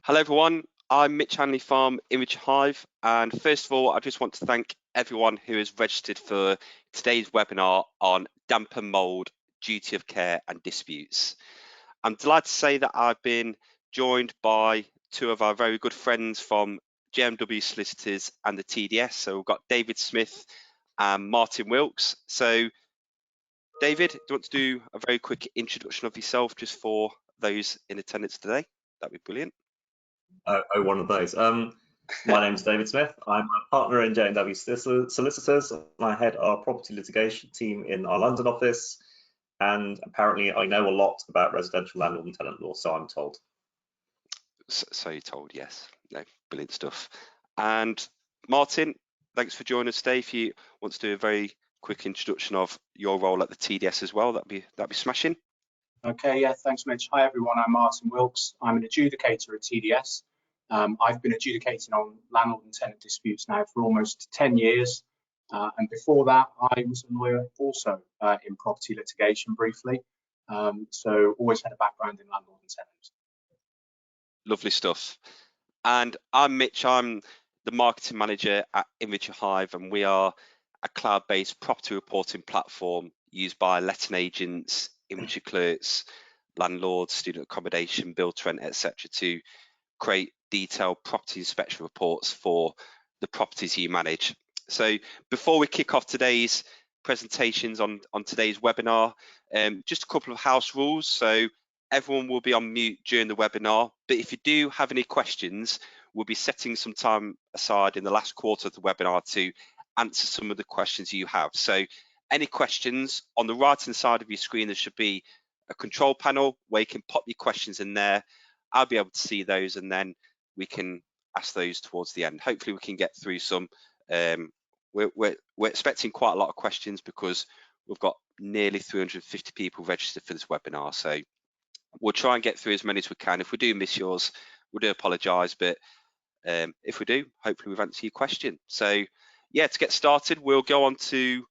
Hello everyone, I'm Mitch Handley from Inventory Hive, and first of all I just want to thank everyone who has registered for today's webinar on damp and mould, duty of care and disputes. I'm delighted to say that I've been joined by two of our very good friends from JMW Solicitors and the TDS. So we've got David Smith and Martin Wilks. So David, do you want to do a very quick introduction of yourself just for those in attendance today? That'd be brilliant. One of those. My name's David Smith. I'm a partner in JMW Solicitors. And I head our property litigation team in our London office. And apparently I know a lot about residential landlord and tenant law, so I'm told. So you're told, yes. No, brilliant stuff. And Martin, thanks for joining us today. If you want to do a very quick introduction of your role at the TDS as well, that'd be smashing. Okay, yeah, thanks, Mitch. Hi, everyone. I'm Martin Wilks. I'm an adjudicator at TDS. I've been adjudicating on landlord and tenant disputes now for almost 10 years. And before that, I was a lawyer also in property litigation briefly. So always had a background in landlord and tenant. Lovely stuff. And I'm Mitch. I'm the marketing manager at Inventory Hive, and we are a cloud-based property reporting platform used by letting agents, inventory clerks, landlords, student accommodation, build to rent, etc., to create detailed property inspection reports for the properties you manage. So before we kick off today's presentations on today's webinar, just a couple of house rules. So everyone will be on mute during the webinar, but if you do have any questions, we'll be setting some time aside in the last quarter of the webinar to answer some of the questions you have. So any questions, on the right hand side of your screen there should be a control panel where you can pop your questions in there. I'll be able to see those and then we can ask those towards the end. Hopefully we can get through some. We're expecting quite a lot of questions because we've got nearly 350 people registered for this webinar, so we'll try and get through as many as we can. If we do miss yours, we do apologise, but if we do, hopefully we've answered your question. So yeah, to get started, we'll go to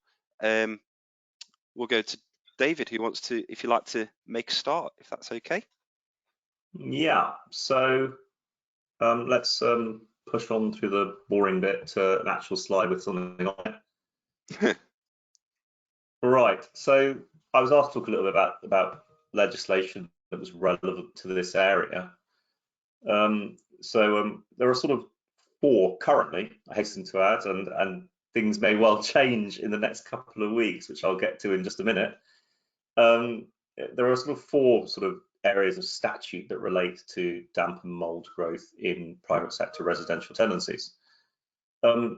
David, who wants to, if you'd like to make a start, if that's okay. Yeah, so let's push on through the boring bit to an actual slide with something on it. Right, so I was asked to talk a little bit about legislation that was relevant to this area. There are sort of four currently, I hasten to add, and things may well change in the next couple of weeks, which I'll get to in just a minute. There are sort of four sort of areas of statute that relate to damp and mould growth in private sector residential tenancies.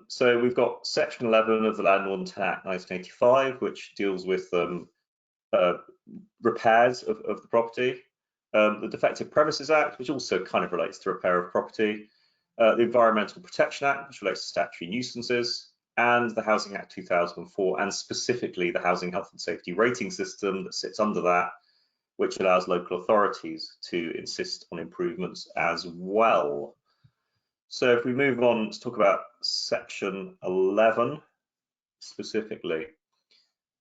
So we've got Section 11 of the Landlord and Tenant Act 1985, which deals with repairs of the property. The Defective Premises Act, which also kind of relates to repair of property. The Environmental Protection Act, which relates to statutory nuisances. And the Housing Act 2004, and specifically the Housing Health and Safety Rating System that sits under that, which allows local authorities to insist on improvements as well. So if we move on to talk about Section 11 specifically.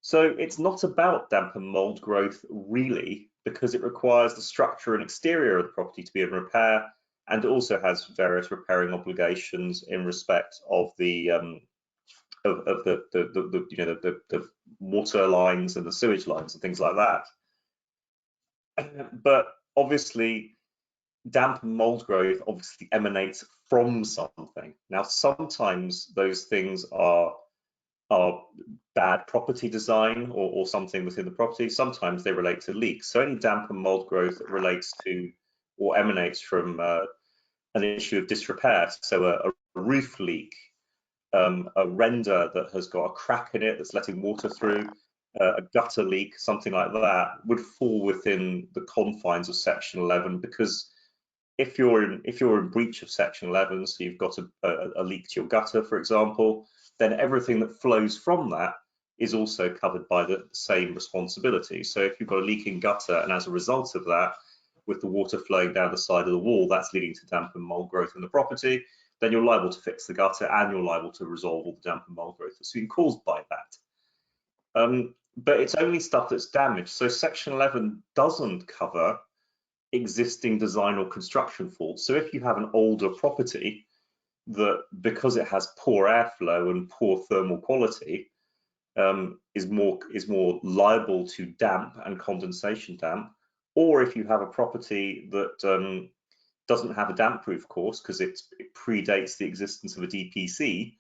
So it's not about damp and mould growth really, because it requires the structure and exterior of the property to be in repair, and it also has various repairing obligations in respect of the the water lines and the sewage lines and things like that. But obviously, damp and mould growth obviously emanates from something. Now, sometimes those things are bad property design or something within the property. Sometimes they relate to leaks. So any damp and mould growth that relates to or emanates from an issue of disrepair, so a roof leak, a render that has got a crack in it that's letting water through, a gutter leak, something like that, would fall within the confines of Section 11, because if you're in breach of Section 11, so you've got a leak to your gutter, for example, then everything that flows from that is also covered by the same responsibility. So if you've got a leaking gutter, and as a result of that, with the water flowing down the side of the wall, that's leading to damp and mould growth in the property, then you're liable to fix the gutter and you're liable to resolve all the damp and mould growth that's been caused by that. But it's only stuff that's damaged. So Section 11 doesn't cover existing design or construction faults. So if you have an older property that, because it has poor airflow and poor thermal quality, is more liable to damp and condensation damp, or if you have a property that doesn't have a damp-proof course because it predates the existence of a DPC,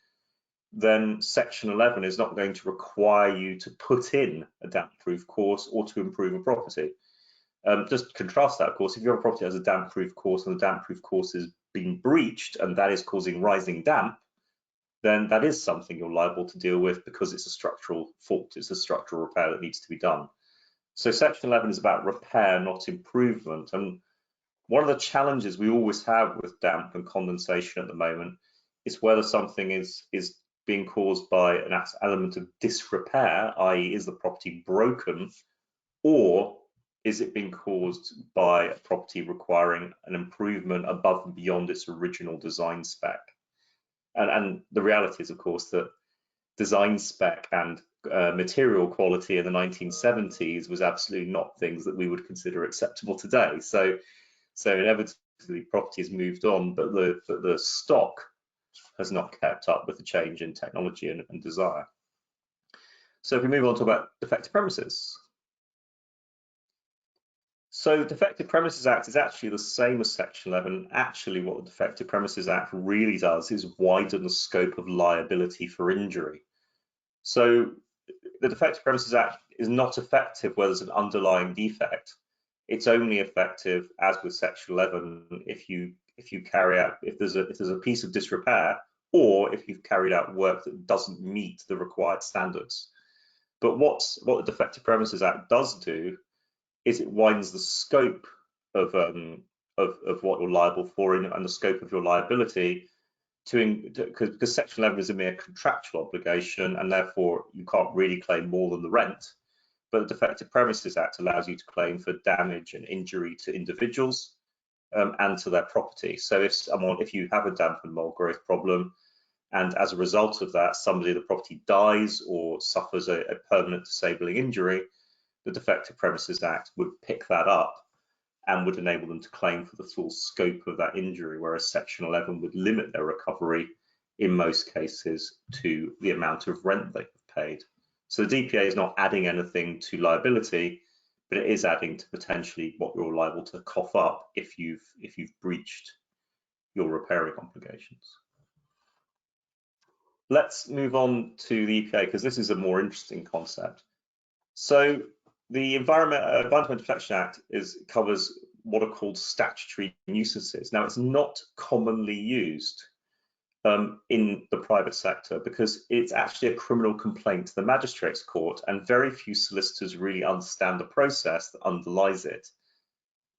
then Section 11 is not going to require you to put in a damp-proof course or to improve a property. Just contrast that, of course, if your property has a damp-proof course and the damp-proof course has been breached and that is causing rising damp, then that is something you're liable to deal with because it's a structural fault, it's a structural repair that needs to be done. So Section 11 is about repair, not improvement. And one of the challenges we always have with damp and condensation at the moment is whether something is being caused by an element of disrepair, i.e. is the property broken, or is it being caused by a property requiring an improvement above and beyond its original design spec. And the reality is, of course, that design spec and material quality in the 1970s was absolutely not things that we would consider acceptable today. So inevitably property has moved on, but the stock has not kept up with the change in technology and desire. So if we move on to about defective premises. So the Defective Premises Act is actually the same as Section 11. Actually, what the Defective Premises Act really does is widen the scope of liability for injury. So the Defective Premises Act is not effective where there's an underlying defect. It's only effective, as with Section 11, if there's a piece of disrepair, or if you've carried out work that doesn't meet the required standards. But what the Defective Premises Act does do is it widens the scope of what you're liable for and the scope of your liability because Section 11 is a mere contractual obligation and therefore you can't really claim more than the rent. But the Defective Premises Act allows you to claim for damage and injury to individuals and to their property. So if you have a damp and mold growth problem, and as a result of that, somebody in the property dies or suffers a permanent disabling injury, the Defective Premises Act would pick that up and would enable them to claim for the full scope of that injury, whereas Section 11 would limit their recovery in most cases to the amount of rent they have paid. So the DPA is not adding anything to liability, but it is adding to potentially what you're liable to cough up if you've breached your repairing obligations. Let's move on to the EPA because this is a more interesting concept. So the Environmental Protection Act covers what are called statutory nuisances. Now, it's not commonly used in the private sector because it's actually a criminal complaint to the magistrates court, and very few solicitors really understand the process that underlies it.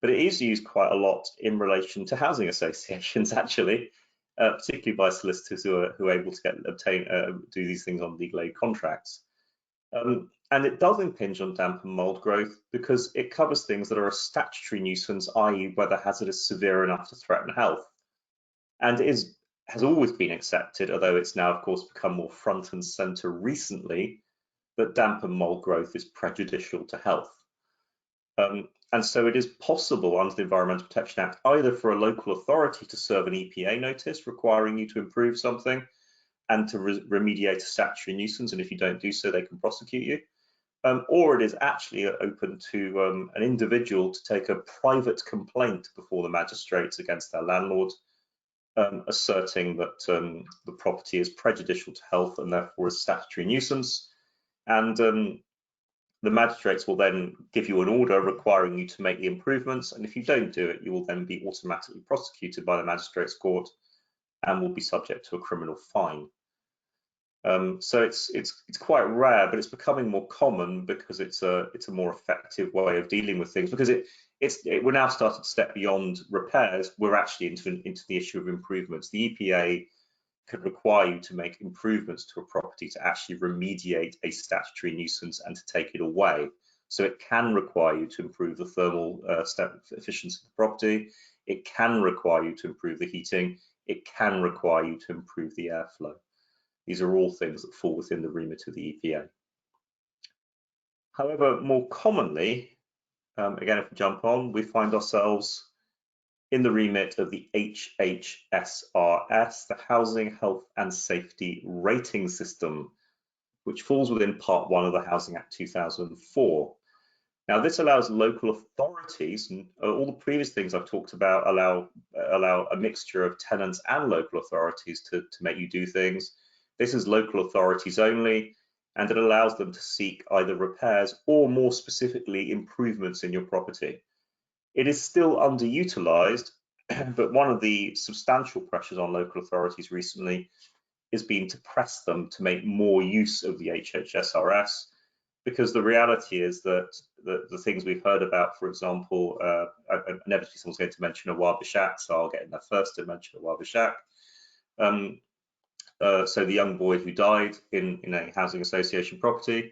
But it is used quite a lot in relation to housing associations, actually, particularly by solicitors who are able to do these things on legal aid contracts. And it does impinge on damp and mold growth because it covers things that are a statutory nuisance, i.e. whether hazard is severe enough to threaten health. And has always been accepted, although it's now, of course, become more front and center recently, that damp and mold growth is prejudicial to health. And so it is possible under the Environmental Protection Act either for a local authority to serve an EPA notice requiring you to improve something and to remediate a statutory nuisance, and if you don't do so, they can prosecute you. Or it is actually open to an individual to take a private complaint before the magistrates against their landlord, asserting that the property is prejudicial to health and therefore a statutory nuisance. And the magistrates will then give you an order requiring you to make the improvements, and if you don't do it, you will then be automatically prosecuted by the magistrates court and will be subject to a criminal fine. So it's quite rare, but it's becoming more common because it's a more effective way of dealing with things. Because we're now starting to step beyond repairs. We're actually into the issue of improvements. The EPA could require you to make improvements to a property to actually remediate a statutory nuisance and to take it away. So it can require you to improve the thermal efficiency of the property. It can require you to improve the heating. It can require you to improve the airflow. These are all things that fall within the remit of the EPA. However, more commonly, again, if we jump on, we find ourselves in the remit of the HHSRS, the Housing Health and Safety Rating System, which falls within Part 1 of the Housing Act 2004. Now, this allows local authorities, and all the previous things I've talked about allow a mixture of tenants and local authorities to make you do things. This is local authorities only, and it allows them to seek either repairs or, more specifically, improvements in your property. It is still underutilized, but one of the substantial pressures on local authorities recently has been to press them to make more use of the HHSRS, because the reality is that the things we've heard about, for example, inevitably someone's going to mention a Wabashak, so I'll get in there first to mention a Wabashak. So the young boy who died in a housing association property,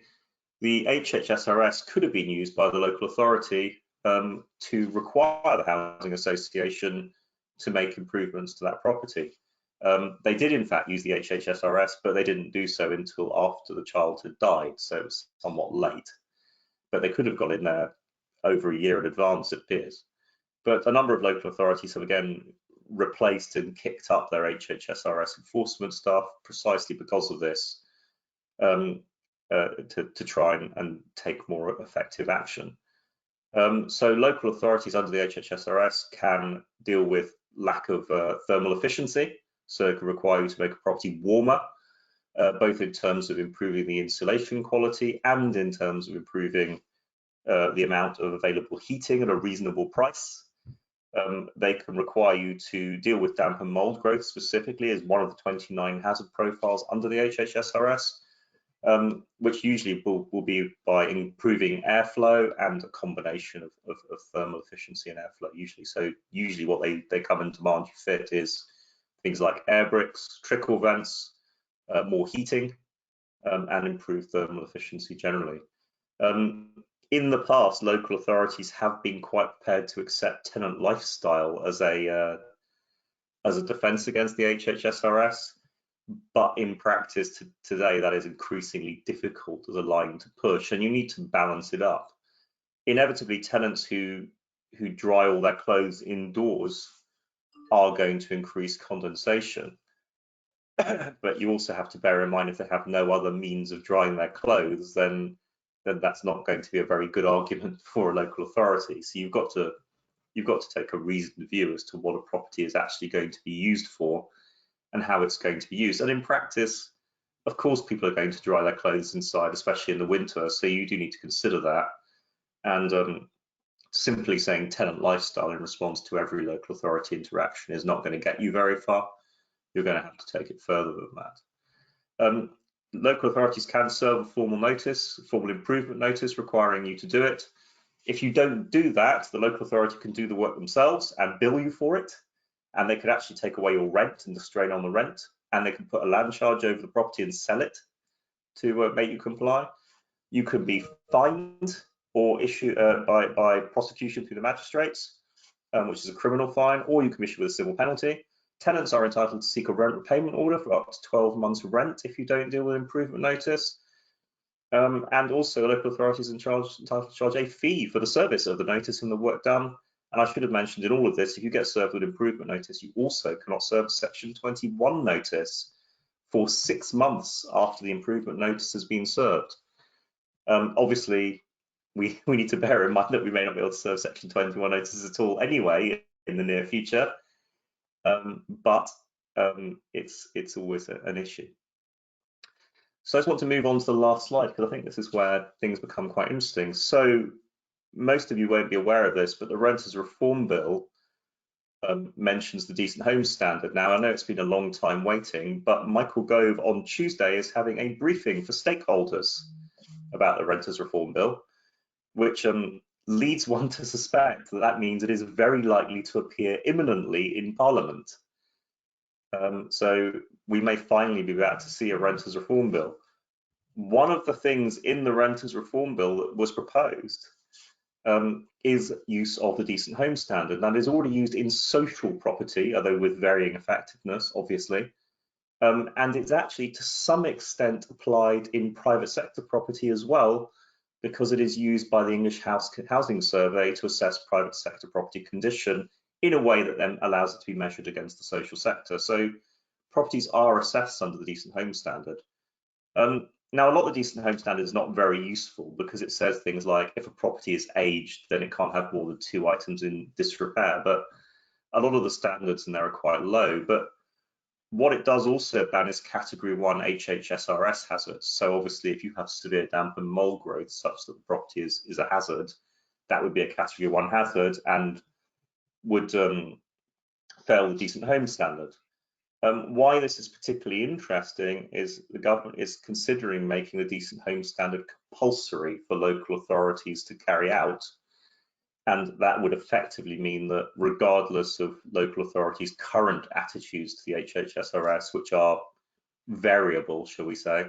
the HHSRS could have been used by the local authority to require the housing association to make improvements to that property. They did in fact use the HHSRS, but they didn't do so until after the child had died, so it was somewhat late. But they could have got in there over a year in advance, it appears. But a number of local authorities have again replaced and kicked up their HHSRS enforcement staff precisely because of this, to try and take more effective action. So local authorities under the HHSRS can deal with lack of thermal efficiency, so it can require you to make a property warmer, both in terms of improving the insulation quality and in terms of improving the amount of available heating at a reasonable price. They can require you to deal with damp and mold growth specifically as one of the 29 hazard profiles under the HHSRS, which usually will be by improving airflow and a combination of thermal efficiency and airflow usually. So usually what they come and demand you fit is things like air bricks, trickle vents, more heating, and improved thermal efficiency generally. In the past, local authorities have been quite prepared to accept tenant lifestyle as a defence against the HHSRS, but in practice today that is increasingly difficult as a line to push, and you need to balance it up. Inevitably, tenants who dry all their clothes indoors are going to increase condensation, but you also have to bear in mind if they have no other means of drying their clothes, then that's not going to be a very good argument for a local authority. So you've got to take a reasoned view as to what a property is actually going to be used for and how it's going to be used. And in practice, of course, people are going to dry their clothes inside, especially in the winter, so you do need to consider that. And simply saying tenant lifestyle in response to every local authority interaction is not going to get you very far. You're going to have to take it further than that. Local authorities can serve a formal notice, formal improvement notice requiring you to do it. If you don't do that, the local authority can do the work themselves and bill you for it, and they could actually take away your rent and the strain on the rent, and they can put a land charge over the property and sell it to make you comply. You can be fined or issue by prosecution through the magistrates, which is a criminal fine, or you can issue with a civil penalty. Tenants are entitled to seek a rent repayment order for up to 12 months rent if you don't deal with improvement notice. And also local authorities are entitled to charge a fee for the service of the notice and the work done. And I should have mentioned in all of this, if you get served with improvement notice, you also cannot serve a Section 21 notice for 6 months after the improvement notice has been served. Obviously, we need to bear in mind that we may not be able to serve Section 21 notices at all anyway in the near future, but it's always an issue. So I just want to move on to the last slide because I think this is where things become quite interesting. So most of you won't be aware of this, but the Renters Reform Bill mentions the Decent Homes Standard. Now, I know it's been a long time waiting, but Michael Gove on Tuesday is having a briefing for stakeholders about the Renters Reform Bill, which leads one to suspect that that means it is very likely to appear imminently in Parliament. So we may finally be about to see a Renters Reform Bill. One of the things in the Renters Reform Bill that was proposed is use of the Decent Home Standard. That is already used in social property, although with varying effectiveness, obviously. And it's actually to some extent applied in private sector property as well, because it is used by the English Housing Survey to assess private sector property condition in a way that then allows it to be measured against the social sector. So properties are assessed under the Decent Home Standard. Now, a lot of the Decent Home Standard is not very useful because it says things like if a property is aged, then it can't have more than 2 items in disrepair. But a lot of the standards in there are quite low. But what it does also ban is Category 1 HHSRS hazards. So obviously, if you have severe damp and mold growth such that the property is a hazard, that would be a Category 1 hazard and would fail the Decent Home Standard. Why this is particularly interesting is the government is considering making the Decent Home Standard compulsory for local authorities to carry out. And that would effectively mean that regardless of local authorities' current attitudes to the HHSRS, which are variable, shall we say,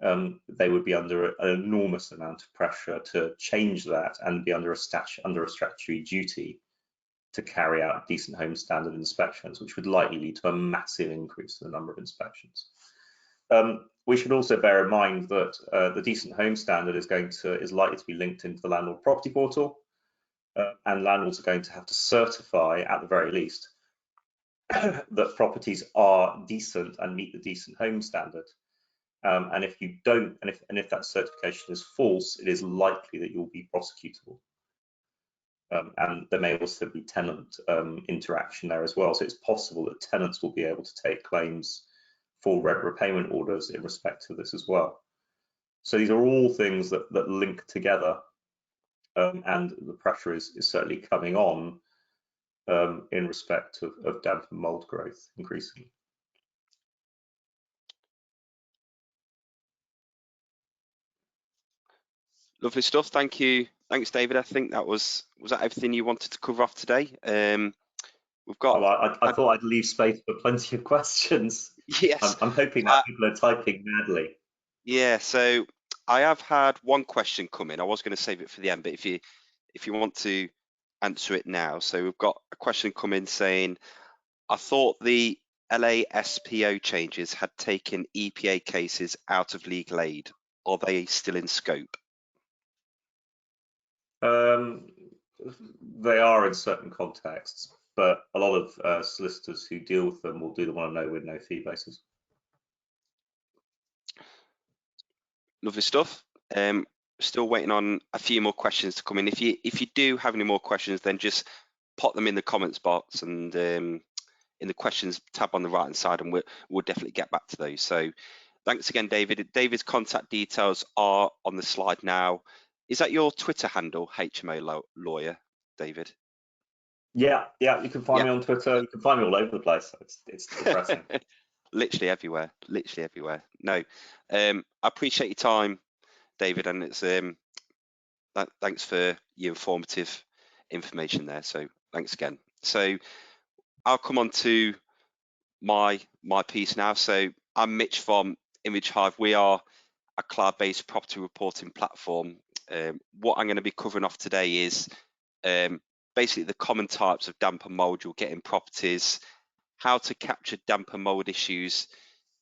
they would be under an enormous amount of pressure to change that and be under a statutory duty to carry out Decent Home Standard inspections, which would likely lead to a massive increase in the number of inspections. We should also bear in mind that the Decent Home Standard is likely to be linked into the Landlord Property Portal, and landlords are going to have to certify, at the very least, that properties are decent and meet the Decent Home Standard. And if you don't, and if that certification is false, it is likely that you'll be prosecutable. And there may also be tenant interaction there as well. So it's possible that tenants will be able to take claims for rent repayment orders in respect to this as well. So these are all things that link together, and the pressure is certainly coming on in respect of damp and mold growth increasingly. Lovely stuff. Thank you. Thanks, David. I think that was that everything you wanted to cover off today. We've got. I thought I'd leave space for plenty of questions. Yes. I'm hoping that people are typing madly. Yeah. So I have had one question come in. I was going to save it for the end, but if you want to answer it now, so we've got a question come in saying, I thought the LASPO changes had taken EPA cases out of legal aid. Are they still in scope? They are in certain contexts, but a lot of solicitors who deal with them will do them on a no-win, no-fee basis. Lovely stuff. Still waiting on a few more questions to come in. If you do have any more questions, then just pop them in the comments box and in the questions tab on the right hand side, and we'll definitely get back to those. So thanks again, David. David's contact details are on the slide now. Is that your Twitter handle, HMO Lawyer, David? Yeah, you can find me on Twitter. You can find me all over the place. It's depressing. literally everywhere. No, I appreciate your time, David, and it's thanks for your informative information there. So thanks again. So I'll come on to my piece now. So I'm Mitch from Inventory Hive. We are a cloud-based property reporting platform. What I'm going to be covering off today is basically the common types of damp and mold you'll get in properties, how to capture damp and mold issues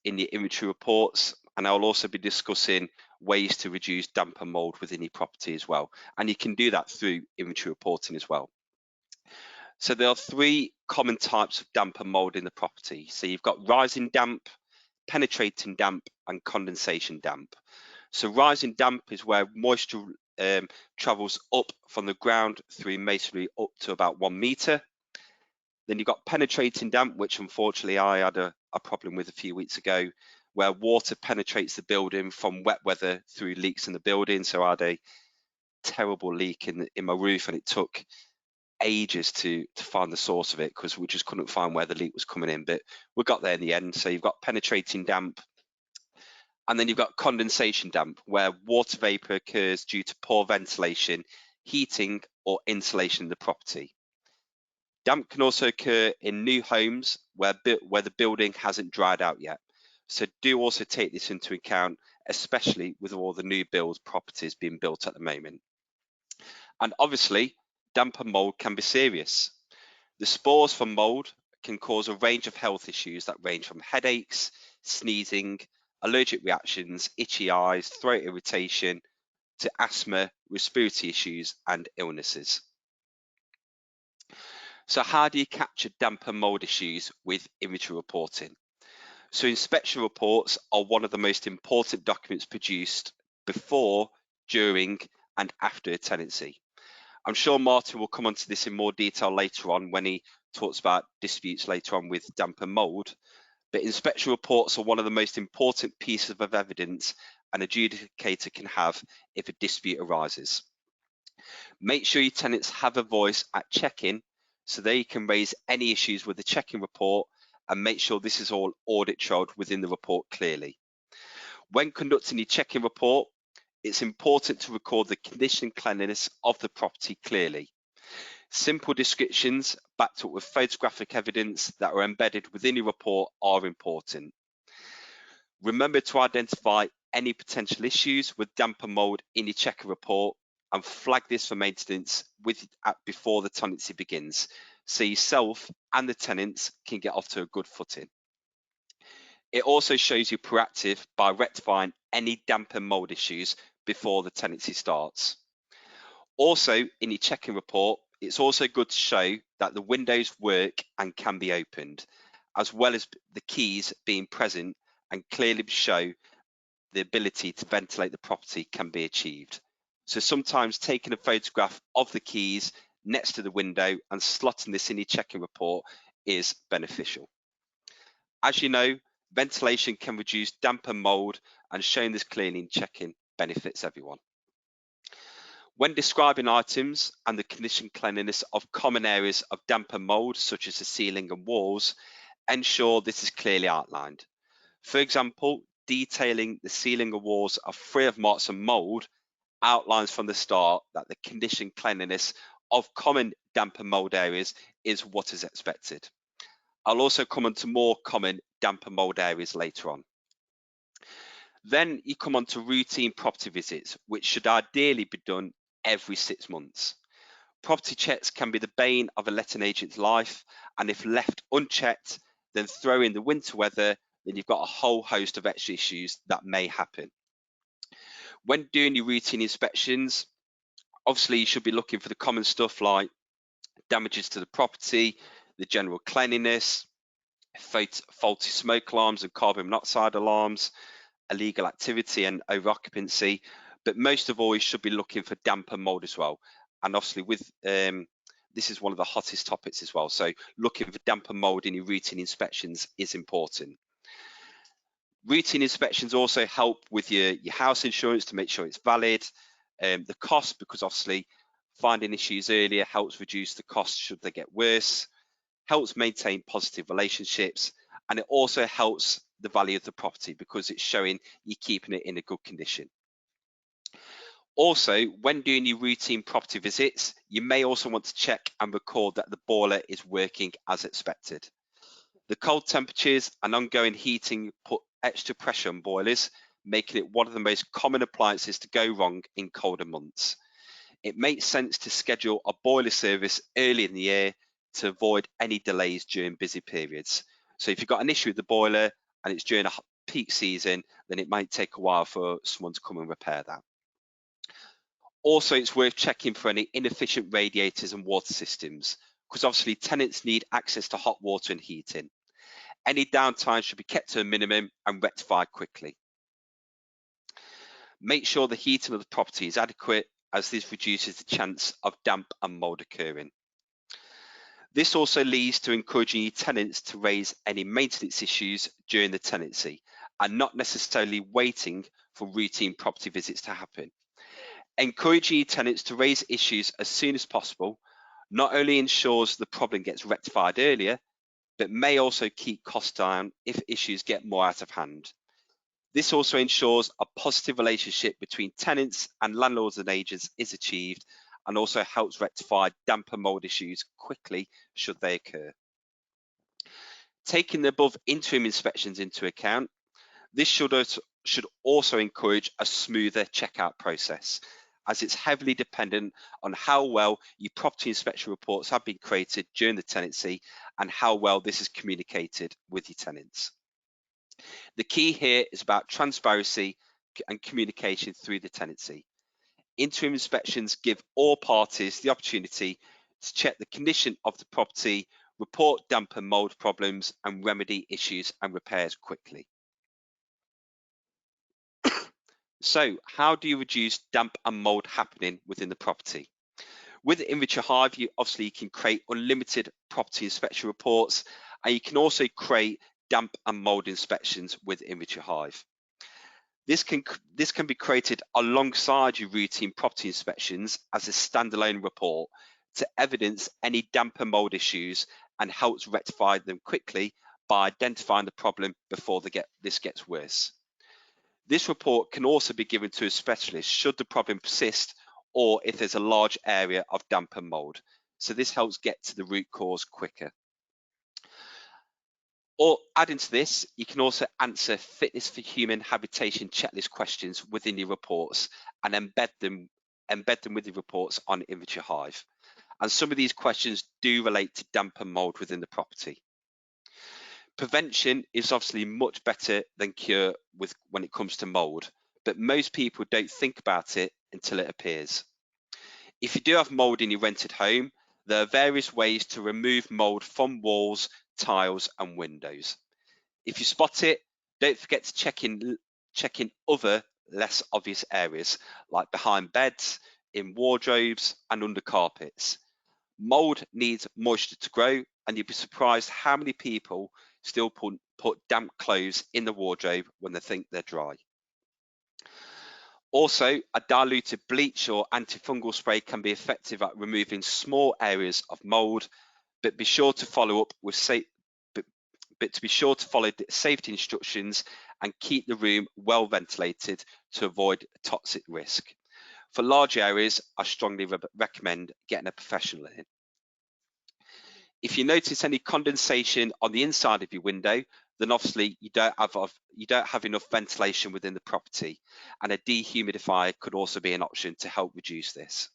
in your inventory reports, and I'll also be discussing ways to reduce damp and mold within your property as well. And you can do that through inventory reporting as well. So there are 3 common types of damp and mold in the property. So you've got rising damp, penetrating damp, and condensation damp. So rising damp is where moisture travels up from the ground through masonry up to about 1 meter. Then you've got penetrating damp, which unfortunately I had a problem with a few weeks ago, where water penetrates the building from wet weather through leaks in the building. So I had a terrible leak in my roof, and it took ages to find the source of it because we just couldn't find where the leak was coming in, but we got there in the end. So you've got penetrating damp, and then you've got condensation damp, where water vapor occurs due to poor ventilation, heating, or insulation in the property. Damp can also occur in new homes where the building hasn't dried out yet. So do also take this into account, especially with all the new build properties being built at the moment. And obviously, damp and mold can be serious. The spores from mold can cause a range of health issues that range from headaches, sneezing, allergic reactions, itchy eyes, throat irritation, to asthma, respiratory issues and illnesses. So how do you capture damp and mould issues with inventory reporting? So inspection reports are one of the most important documents produced before, during and after a tenancy. I'm sure Martin will come onto this in more detail later on when he talks about disputes later on with damp and mould, but inspection reports are one of the most important pieces of evidence an adjudicator can have if a dispute arises. Make sure your tenants have a voice at check-in so they can raise any issues with the check-in report, and make sure this is all audit trailed within the report clearly. When conducting your check-in report, it's important to record the condition and cleanliness of the property clearly. Simple descriptions backed up with photographic evidence that are embedded within your report are important. Remember to identify any potential issues with damp and mould in your check-in report and flag this for maintenance before the tenancy begins, so yourself and the tenants can get off to a good footing. It also shows you proactive by rectifying any damp and mould issues before the tenancy starts. Also, in your check-in report, it's also good to show that the windows work and can be opened, as well as the keys being present, and clearly show the ability to ventilate the property can be achieved. So sometimes taking a photograph of the keys next to the window and slotting this in your check-in report is beneficial. As you know, ventilation can reduce damp and mould, and showing this clearly in check-in benefits everyone. When describing items and the condition cleanliness of common areas of damp and mould, such as the ceiling and walls, ensure this is clearly outlined. For example, detailing the ceiling and walls are free of marks and mould outlines from the start that the condition cleanliness of common damp and mould areas is what is expected. I'll also come on to more common damp and mould areas later on. Then you come on to routine property visits, which should ideally be done every 6 months. Property checks can be the bane of a letting agent's life, and if left unchecked, then throw in the winter weather, then you've got a whole host of extra issues that may happen. When doing your routine inspections, obviously you should be looking for the common stuff like damages to the property, the general cleanliness, faulty smoke alarms and carbon monoxide alarms, illegal activity and over occupancy, but most of all you should be looking for damp and mould as well. And obviously with this is one of the hottest topics as well, so looking for damp and mould in your routine inspections is important. Routine inspections also help with your house insurance to make sure it's valid, the cost, because obviously finding issues earlier helps reduce the cost should they get worse, helps maintain positive relationships, and it also helps the value of the property because it's showing you're keeping it in a good condition. Also, when doing your routine property visits, you may also want to check and record that the boiler is working as expected. The cold temperatures and ongoing heating put extra pressure on boilers, making it one of the most common appliances to go wrong in colder months. It makes sense to schedule a boiler service early in the year to avoid any delays during busy periods. So if you've got an issue with the boiler and it's during a peak season, then it might take a while for someone to come and repair that. Also, it's worth checking for any inefficient radiators and water systems, because obviously tenants need access to hot water and heating. Any downtime should be kept to a minimum and rectified quickly. Make sure the heating of the property is adequate, as this reduces the chance of damp and mould occurring. This also leads to encouraging your tenants to raise any maintenance issues during the tenancy and not necessarily waiting for routine property visits to happen. Encouraging your tenants to raise issues as soon as possible not only ensures the problem gets rectified earlier, but may also keep costs down if issues get more out of hand. This also ensures a positive relationship between tenants and landlords and agents is achieved, and also helps rectify damp and mould issues quickly should they occur. Taking the above interim inspections into account, this should also encourage a smoother checkout process, as it's heavily dependent on how well your property inspection reports have been created during the tenancy and how well this is communicated with your tenants. The key here is about transparency and communication through the tenancy. Interim inspections give all parties the opportunity to check the condition of the property, report damp and mould problems, and remedy issues and repairs quickly. So, how do you reduce damp and mould happening within the property? With Inventory Hive, you can create unlimited property inspection reports, and you can also create damp and mould inspections with Inventory Hive. This can be created alongside your routine property inspections as a standalone report to evidence any damp and mould issues and helps rectify them quickly by identifying the problem before this gets worse. This report can also be given to a specialist should the problem persist or if there's a large area of damp and mould. So this helps get to the root cause quicker. Or adding to this, you can also answer fitness for human habitation checklist questions within your reports and embed them with the reports on Inventory Hive. And some of these questions do relate to damp and mould within the property. Prevention is obviously much better than cure when it comes to mould, but most people don't think about it until it appears. If you do have mould in your rented home, there are various ways to remove mould from walls, tiles and windows. If you spot it, don't forget to check in other less obvious areas like behind beds, in wardrobes and under carpets. Mould needs moisture to grow, and you'd be surprised how many people still put damp clothes in the wardrobe when they think they're dry. Also, a diluted bleach or antifungal spray can be effective at removing small areas of mould, but be sure to follow up with the safety instructions and keep the room well ventilated to avoid toxic risk. For large areas, I strongly recommend getting a professional in. If you notice any condensation on the inside of your window, then obviously you don't have enough ventilation within the property, and a dehumidifier could also be an option to help reduce this.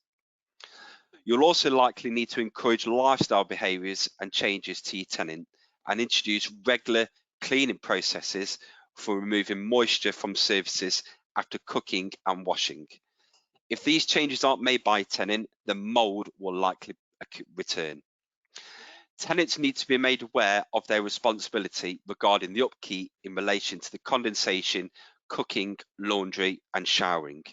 You'll also likely need to encourage lifestyle behaviours and changes to your tenant and introduce regular cleaning processes for removing moisture from surfaces after cooking and washing. If these changes aren't made by a tenant, then mould will likely return. Tenants need to be made aware of their responsibility regarding the upkeep in relation to the condensation, cooking, laundry and showering.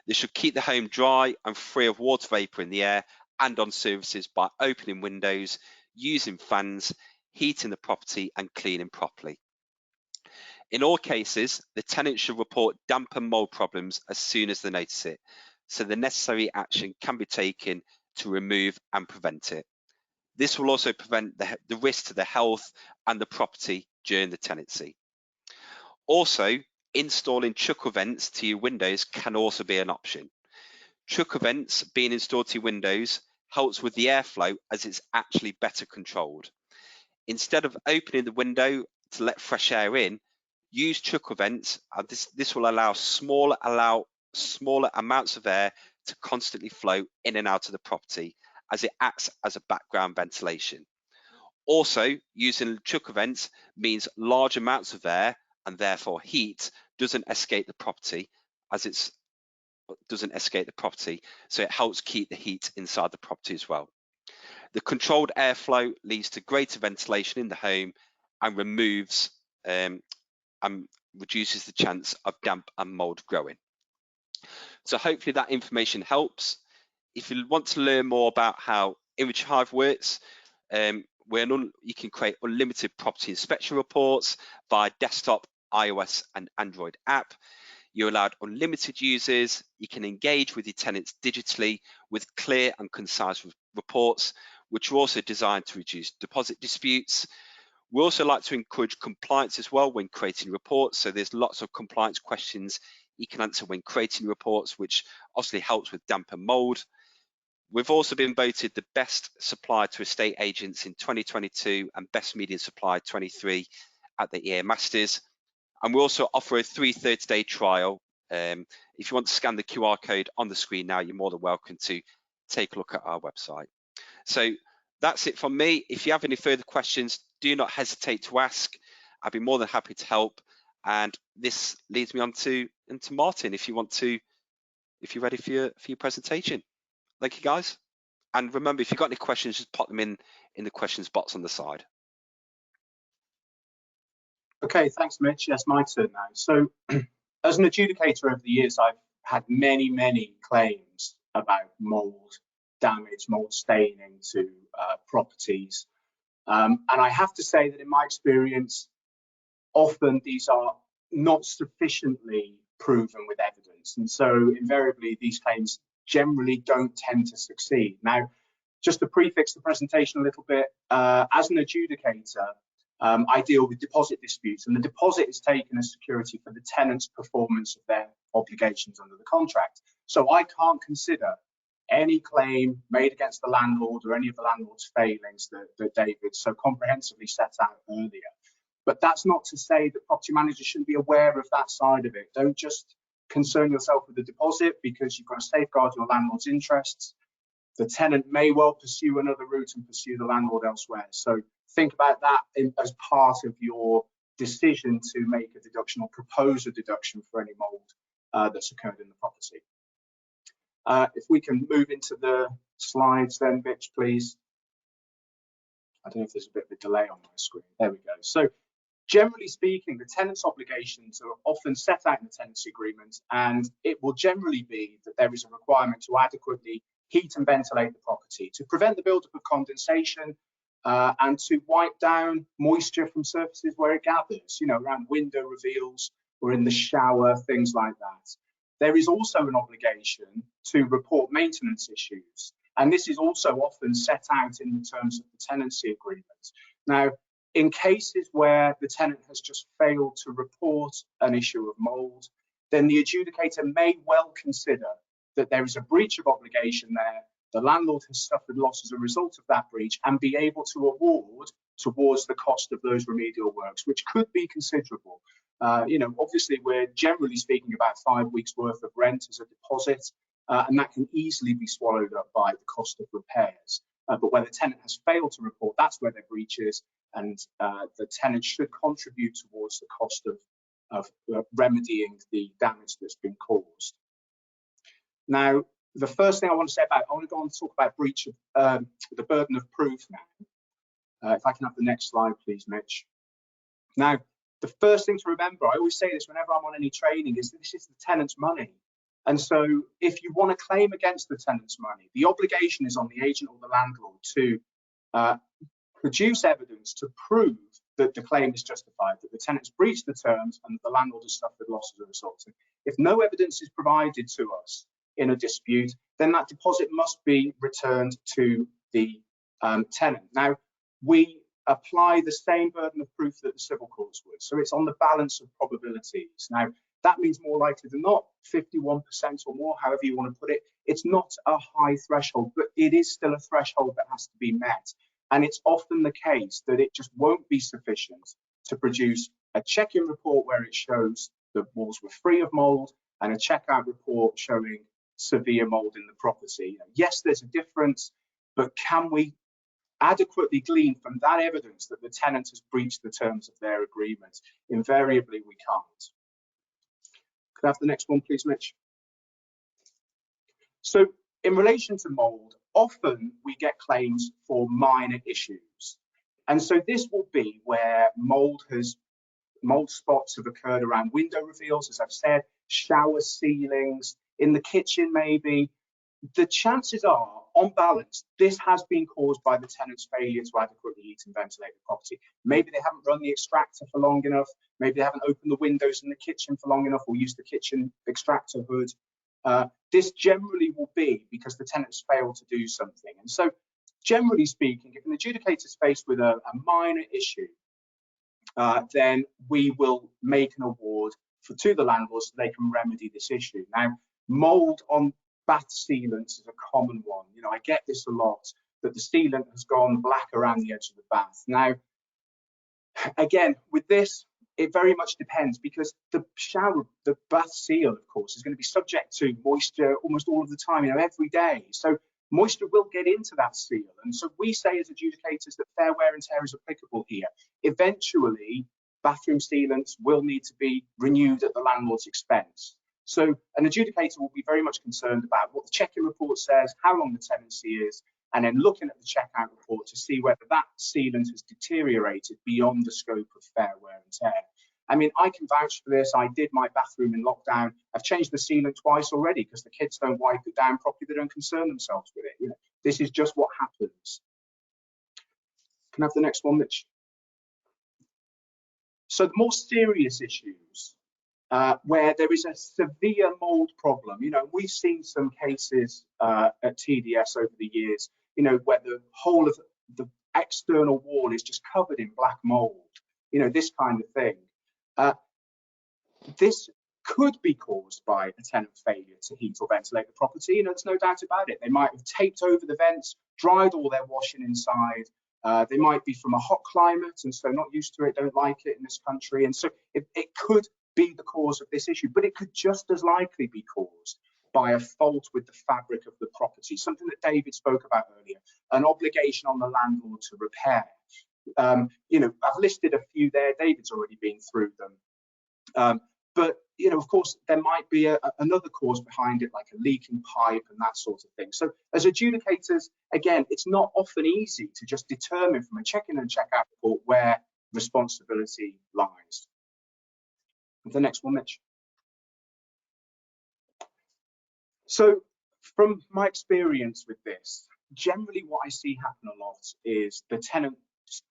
They should keep the home dry and free of water vapour in the air and on surfaces by opening windows, using fans, heating the property and cleaning properly. In all cases, the tenant should report damp and mould problems as soon as they notice it, so the necessary action can be taken to remove and prevent it. This will also prevent the risk to the health and the property during the tenancy. Also, installing truckle vents to your windows can also be an option. Truckle vents being installed to your windows helps with the airflow as it's actually better controlled. Instead of opening the window to let fresh air in, use truckle vents. This will allow smaller amounts of air to constantly flow in and out of the property as it acts as a background ventilation. Also, using truckle vents means large amounts of air and therefore heat doesn't escape the property so it helps keep the heat inside the property as well. The controlled airflow leads to greater ventilation in the home and reduces the chance of damp and mould growing. So hopefully that information helps. If you want to learn more about how Inventory Hive works, you can create unlimited property inspection reports via desktop, iOS and Android app. You're allowed unlimited users. You can engage with your tenants digitally with clear and concise reports, which are also designed to reduce deposit disputes. We also like to encourage compliance as well when creating reports. So there's lots of compliance questions you can answer when creating reports, which obviously helps with damp and mould. We've also been voted the best supplier to estate agents in 2022 and best median supplier 23 at the EA Masters. And we also offer a 30-day trial. If you want to scan the QR code on the screen now, you're more than welcome to take a look at our website. So that's it from me. If you have any further questions, do not hesitate to ask. I'd be more than happy to help. And this leads me on to Martin, if you want to if you're ready for your presentation. Thank you, guys. And remember, if you've got any questions, just pop them in the questions box on the side. Okay, thanks, Mitch. Yes, my turn now. So as an adjudicator over the years, I've had many claims about mould damage, mould staining to properties. And I have to say that in my experience, often these are not sufficiently proven with evidence. And so invariably, these claims generally don't tend to succeed. Now, just to prefix the presentation a little bit, as an adjudicator, I deal with deposit disputes, and the deposit is taken as security for the tenant's performance of their obligations under the contract. So I can't consider any claim made against the landlord or any of the landlord's failings that David so comprehensively set out earlier. But that's not to say that property managers shouldn't be aware of that side of it. Don't just concern yourself with the deposit because you've got to safeguard your landlord's interests. The tenant may well pursue another route and pursue the landlord elsewhere. So think about that as part of your decision to make a deduction or propose a deduction for any mould that's occurred in the property. If we can move into the slides then, Mitch, please. I don't know if there's a bit of a delay on my screen. There we go. So generally speaking, the tenant's obligations are often set out in the tenancy agreement, and it will generally be that there is a requirement to adequately heat and ventilate the property to prevent the buildup of condensation and to wipe down moisture from surfaces where it gathers, you know, around window reveals or in the shower, things like that. There is also an obligation to report maintenance issues, and this is also often set out in the terms of the tenancy agreement. Now, in cases where the tenant has just failed to report an issue of mould, then the adjudicator may well consider that there is a breach of obligation there, the landlord has suffered loss as a result of that breach, and be able to award towards the cost of those remedial works, which could be considerable. You know, obviously, we're generally speaking about 5 weeks' worth of rent as a deposit, and that can easily be swallowed up by the cost of repairs. But where the tenant has failed to report, that's where their breach is, and the tenant should contribute towards the cost of remedying the damage that's been caused. Now, the first thing I want to say about, I want to go on to talk about breach of the burden of proof now. If I can have the next slide, please, Mitch. Now, the first thing to remember, I always say this whenever I'm on any training, is that this is the tenant's money. And so if you want to claim against the tenant's money, the obligation is on the agent or the landlord to produce evidence to prove that the claim is justified, that the tenant's breached the terms and that the landlord has suffered loss as a result. If no evidence is provided to us in a dispute, then that deposit must be returned to the tenant. Now, we apply the same burden of proof that the civil courts would. So it's on the balance of probabilities. Now, that means more likely than not, 51% or more, however you want to put it. It's not a high threshold, but it is still a threshold that has to be met. And it's often the case that it just won't be sufficient to produce a check-in report where it shows the walls were free of mould and a check-out report showing severe mould in the property. Yes, there's a difference, but can we adequately glean from that evidence that the tenant has breached the terms of their agreement? Invariably, we can't. Could I have the next one, please, Mitch? So in relation to mould, often we get claims for minor issues. And so this will be where mould spots have occurred around window reveals, as I've said, shower ceilings, in the kitchen maybe. The chances are, on balance, this has been caused by the tenant's failure to adequately heat and ventilate the property. Maybe they haven't run the extractor for long enough. Maybe they haven't opened the windows in the kitchen for long enough or used the kitchen extractor hood. This generally will be because the tenant's failed to do something. And so, generally speaking, if an adjudicator is faced with a minor issue, then we will make an award to the landlord so they can remedy this issue. Now, mould on bath sealants is a common one. You know, I get this a lot, that the sealant has gone black around the edge of the bath. Now, again, with this, it very much depends because the bath seal, of course, is going to be subject to moisture almost all of the time, you know, every day. So moisture will get into that seal. And so we say as adjudicators that fair wear and tear is applicable here. Eventually, bathroom sealants will need to be renewed at the landlord's expense. So an adjudicator will be very much concerned about what the check-in report says, how long the tenancy is, and then looking at the checkout report to see whether that sealant has deteriorated beyond the scope of fair wear and tear. I mean, I can vouch for this. I did my bathroom in lockdown. I've changed the sealant twice already because the kids don't wipe it down properly. They don't concern themselves with it. You know, this is just what happens. Can I have the next one, Mitch? So the more serious issues where there is a severe mould problem, you know, we've seen some cases at TDS over the years, you know, where the whole of the external wall is just covered in black mould, you know, this kind of thing. This could be caused by a tenant failure to heat or ventilate the property. You know, there's no doubt about it. They might have taped over the vents, dried all their washing inside. They might be from a hot climate and so not used to it, don't like it in this country. And so it could be the cause of this issue, but it could just as likely be caused by a fault with the fabric of the property, something that David spoke about earlier, an obligation on the landlord to repair. You know, I've listed a few there. David's already been through them. But, you know, of course, there might be another cause behind it, like a leaking pipe and that sort of thing. So as adjudicators, again, it's not often easy to just determine from a check-in and check-out report where responsibility lies. The next one, Mitch. So from my experience with this, generally what I see happen a lot is the tenants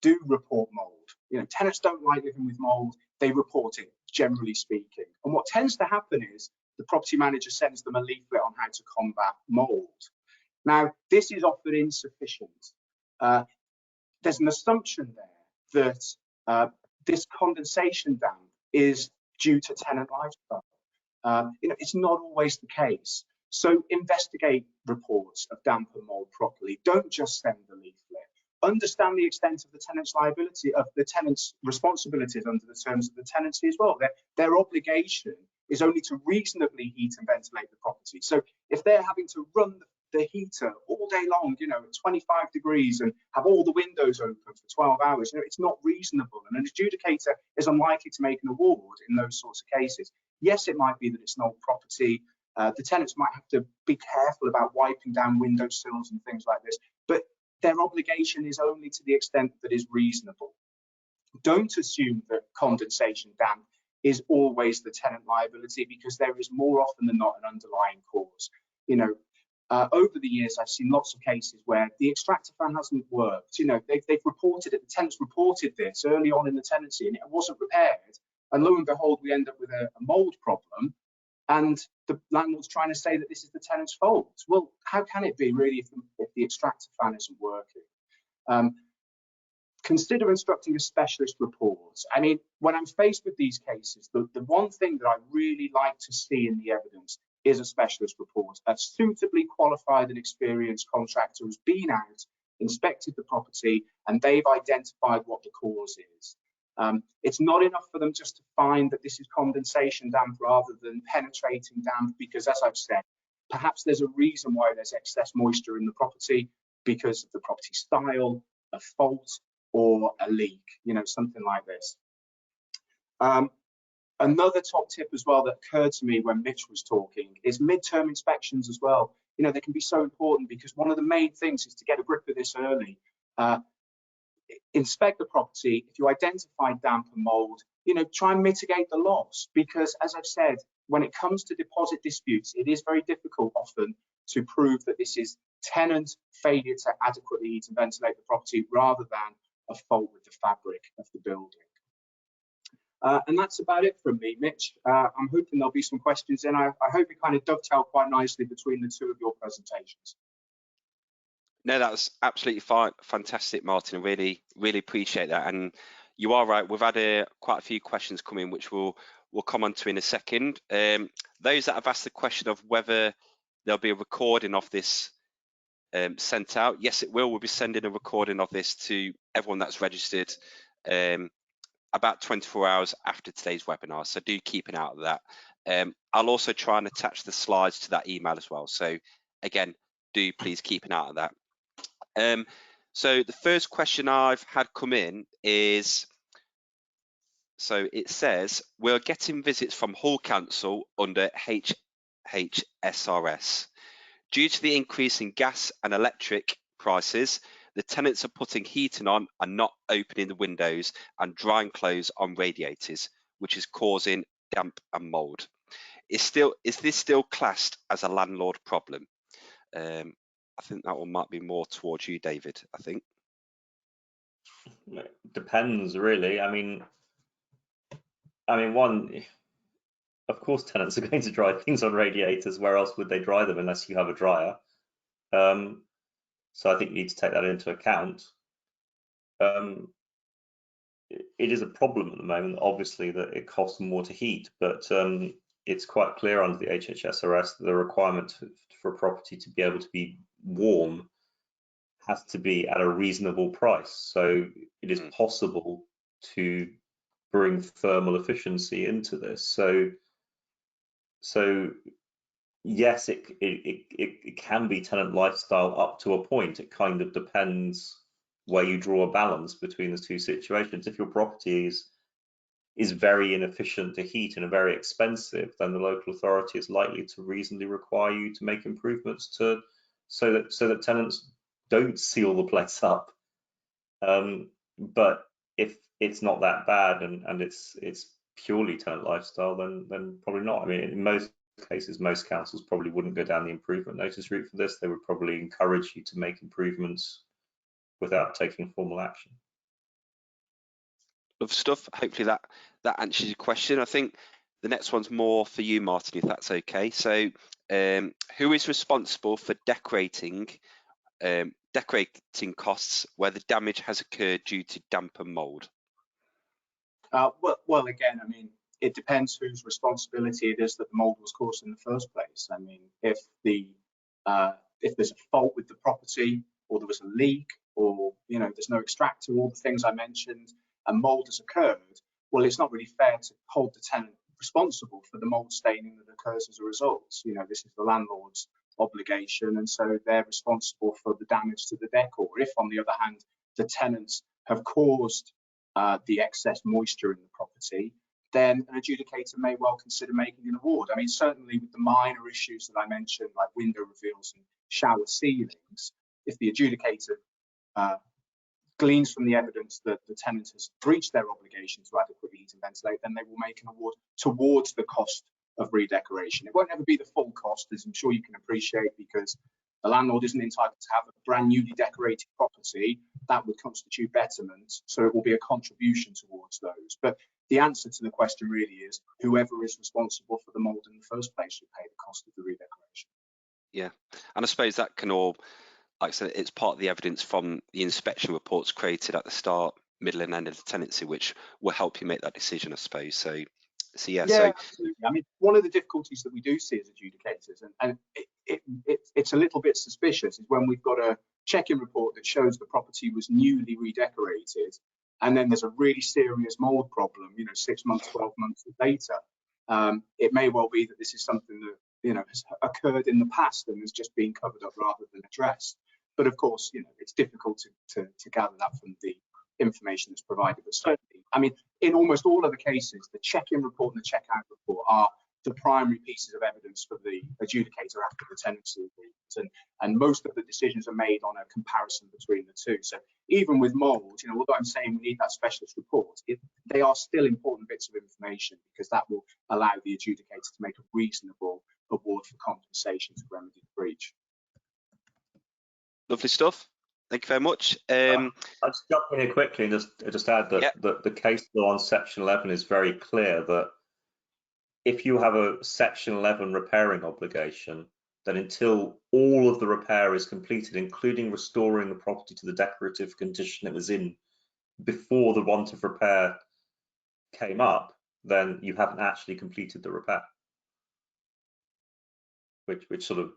do report mould. You know, tenants don't like living with mould, they report it, generally speaking. And what tends to happen is the property manager sends them a leaflet on how to combat mould. Now, this is often insufficient. There's an assumption there that this condensation damp is due to tenant lifestyle. You know, it's not always the case. So investigate reports of damp and mould properly. Don't just send the leaflet. Understand the extent of the tenant's liability, of the tenant's responsibilities under the terms of the tenancy as well. Their obligation is only to reasonably heat and ventilate the property. So if they're having to run the heater all day long, you know, at 25 degrees and have all the windows open for 12 hours, you know, it's not reasonable. And an adjudicator is unlikely to make an award in those sorts of cases. Yes, it might be that it's an old property. The tenants might have to be careful about wiping down windowsills and things like this, but their obligation is only to the extent that is reasonable. Don't assume that condensation damp is always the tenant liability, because there is more often than not an underlying cause. You know, over the years, I've seen lots of cases where the extractor fan hasn't worked. You know, they've reported it, the tenants reported this early on in the tenancy and it wasn't repaired. And lo and behold, we end up with a mould problem. And the landlord's trying to say that this is the tenant's fault. Well, how can it be really if the extractor fan isn't working? Consider instructing a specialist report. I mean, when I'm faced with these cases, the one thing that I really like to see in the evidence is a specialist report. A suitably qualified and experienced contractor has been out, inspected the property, and they've identified what the cause is. It's not enough for them just to find that this is condensation damp rather than penetrating damp, because as I've said, perhaps there's a reason why there's excess moisture in the property because of the property style, a fault, or a leak, you know, something like this. Another top tip as well that occurred to me when Mitch was talking is midterm inspections as well. You know, they can be so important because one of the main things is to get a grip of this early. Inspect the property. If you identify damp and mould, you know, try and mitigate the loss, because as I've said, when it comes to deposit disputes, it is very difficult often to prove that this is tenant failure to adequately heat and ventilate the property rather than a fault with the fabric of the building. And that's about it from me, Mitch. I'm hoping there'll be some questions, and I hope it kind of dovetailed quite nicely between the two of your presentations. No, that was absolutely fine. Fantastic, Martin. I really appreciate that. And you are right. We've had quite a few questions come in, which we'll come on to in a second. Those that have asked the question of whether there'll be a recording of this sent out, yes, it will. We'll be sending a recording of this to everyone that's registered about 24 hours after today's webinar. So do keep an eye out of that. I'll also try and attach the slides to that email as well. So again, do please keep an eye out of that. So the first question I've had come in is, So it says, we're getting visits from Hull Council under HHSRS. Due to the increase in gas and electric prices, the tenants are putting heating on and not opening the windows and drying clothes on radiators, which is causing damp and mould. Is this still classed as a landlord problem? I think that one might be more towards you, David, I think. Depends, really. I mean, one, of course, tenants are going to dry things on radiators. Where else would they dry them unless you have a dryer? So I think you need to take that into account. It is a problem at the moment, obviously, that it costs more to heat, but it's quite clear under the HHSRS that the requirement for a property to be able to be warm has to be at a reasonable price. So it is possible to bring thermal efficiency into this. So yes, it can be tenant lifestyle up to a point. It kind of depends where you draw a balance between the two situations. If your property is very inefficient to heat and very expensive, then the local authority is likely to reasonably require you to make improvements so that tenants don't seal the place up. But if it's not that bad and it's purely tenant lifestyle, then probably not. I mean, in most cases, most councils probably wouldn't go down the improvement notice route for this. They would probably encourage you to make improvements without taking formal action. Love stuff. Hopefully that answers your question. I think the next one's more for you, Martin, if that's okay. So who is responsible for decorating costs where the damage has occurred due to damp and mould? Well, again, I mean, it depends whose responsibility it is that the mould was caused in the first place. I mean, if there's a fault with the property, or there was a leak, or there's no extractor, all the things I mentioned, and mould has occurred, well, it's not really fair to hold the tenant responsible for the mould staining that occurs as a result. This is the landlord's obligation, and so they're responsible for the damage to the decor. If, on the other hand, the tenants have caused the excess moisture in the property, then an adjudicator may well consider making an award. I mean, certainly with the minor issues that I mentioned, like window reveals and shower ceilings, if the adjudicator gleans from the evidence that the tenant has breached their obligation to adequately heat and ventilate, then they will make an award towards the cost of redecoration. It won't ever be the full cost, as I'm sure you can appreciate, because the landlord isn't entitled to have a brand newly decorated property. That would constitute betterment, so it will be a contribution towards those. But the answer to the question really is whoever is responsible for the mould in the first place should pay the cost of the redecoration. Yeah, and I suppose that can all, like I said, it's part of the evidence from the inspection reports created at the start, middle and end of the tenancy, which will help you make that decision, I suppose. So yeah, absolutely. I mean, one of the difficulties that we do see as adjudicators, and it's a little bit suspicious, is when we've got a check-in report that shows the property was newly redecorated, and then there's a really serious mould problem, 6 months, 12 months later. It may well be that this is something that has occurred in the past and has just been covered up rather than addressed. But of course, it's difficult to gather that from the information that's provided. But certainly, I mean, in almost all of the cases, the check-in report and the check-out report are the primary pieces of evidence for the adjudicator after the tenancy agreement, and most of the decisions are made on a comparison between the two. So even with mould, although I'm saying we need that specialist report, they are still important bits of information, because that will allow the adjudicator to make a reasonable award for compensation to remedy the breach. Lovely stuff. Thank you very much. I'll just jump in here quickly and just add that, the case law on Section 11 is very clear that if you have a Section 11 repairing obligation, then until all of the repair is completed, including restoring the property to the decorative condition it was in before the want of repair came up, then you haven't actually completed the repair, which sort of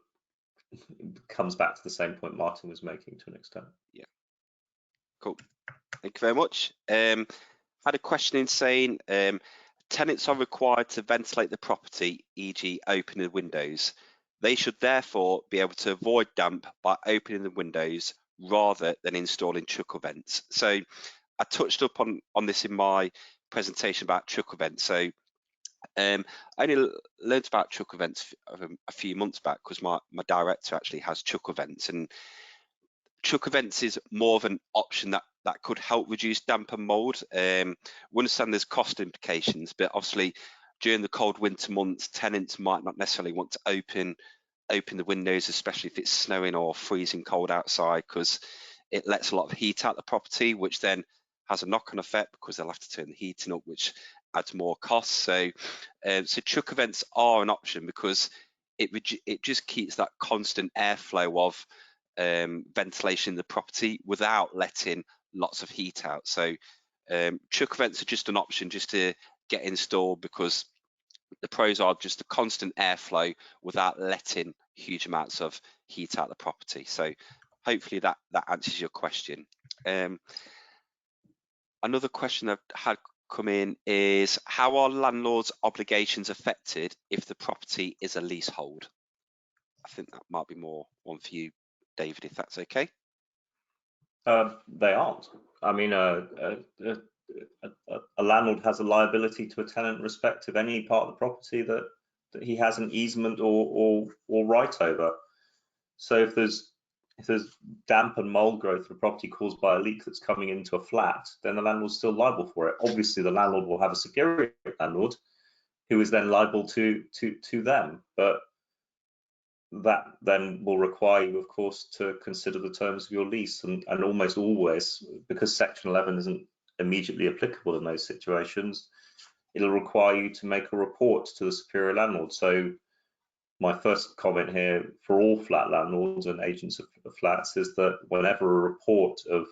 comes back to the same point Martin was making to an extent. Yeah, cool. Thank you very much. Had a question in saying tenants are required to ventilate the property, e.g. opening the windows. They should therefore be able to avoid damp by opening the windows rather than installing chuckle vents. So I touched up on this in my presentation about truck events. So I only learned about truck events a few months back because my director actually has truck events, and truck events is more of an option that could help reduce damp and mould. We understand there's cost implications, but obviously during the cold winter months, tenants might not necessarily want to open the windows, especially if it's snowing or freezing cold outside, because it lets a lot of heat out the property, which then has a knock-on effect because they'll have to turn the heating up, which adds more costs. So truck events are an option because it just keeps that constant airflow of ventilation in the property without letting lots of heat out. So truck events are just an option just to get installed, because the pros are just the constant airflow without letting huge amounts of heat out the property. So hopefully that answers your question. Another question I've had come in is, how are landlords' obligations affected if the property is a leasehold? I think that might be more one for you, David, if that's okay. They aren't. I mean, a landlord has a liability to a tenant in respect of any part of the property that he has an easement or right over. So if there's damp and mold growth of a property caused by a leak that's coming into a flat, then the landlord's still liable for it. Obviously, the landlord will have a security landlord who is then liable to them, but that then will require you, of course, to consider the terms of your lease, and almost always, because Section 11 isn't immediately applicable in those situations, it'll require you to make a report to the superior landlord. So my first comment here for all flat landlords and agents of flats is that whenever a report of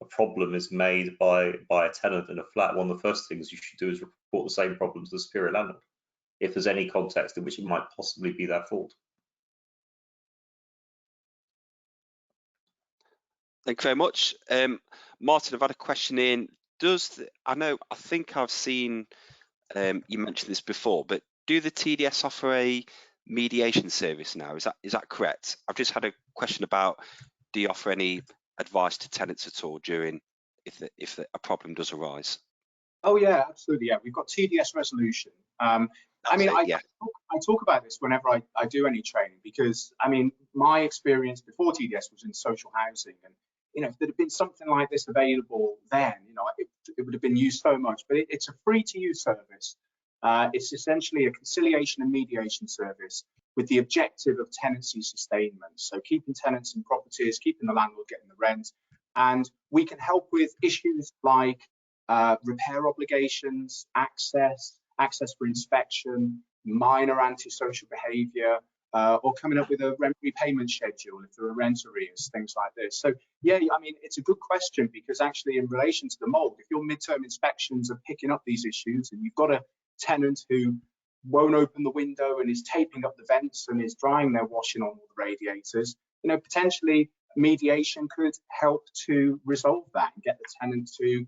a problem is made by a tenant in a flat, one of the first things you should do is report the same problem to the superior landlord, if there's any context in which it might possibly be their fault. Thank you very much. Martin, I've had a question in. I think I've seen you mentioned this before, but do the TDS offer a mediation service now? Is that correct? I've just had a question about, do you offer any advice to tenants at all during if a problem does arise? Oh yeah, absolutely. Yeah, we've got TDS resolution. I talk about this whenever I do any training, because I mean, my experience before TDS was in social housing, and if there had been something like this available then, it would have been used so much. But it's a free to use service. It's essentially a conciliation and mediation service with the objective of tenancy sustainment. So keeping tenants in properties, keeping the landlord getting the rent, and we can help with issues like repair obligations, access for inspection, minor antisocial behaviour, or coming up with a rent repayment schedule if there are rent arrears, things like this. So yeah, I mean, it's a good question, because actually in relation to the mould, if your midterm inspections are picking up these issues and you've got a tenant who won't open the window and is taping up the vents and is drying their washing on all the radiators, potentially mediation could help to resolve that and get the tenant to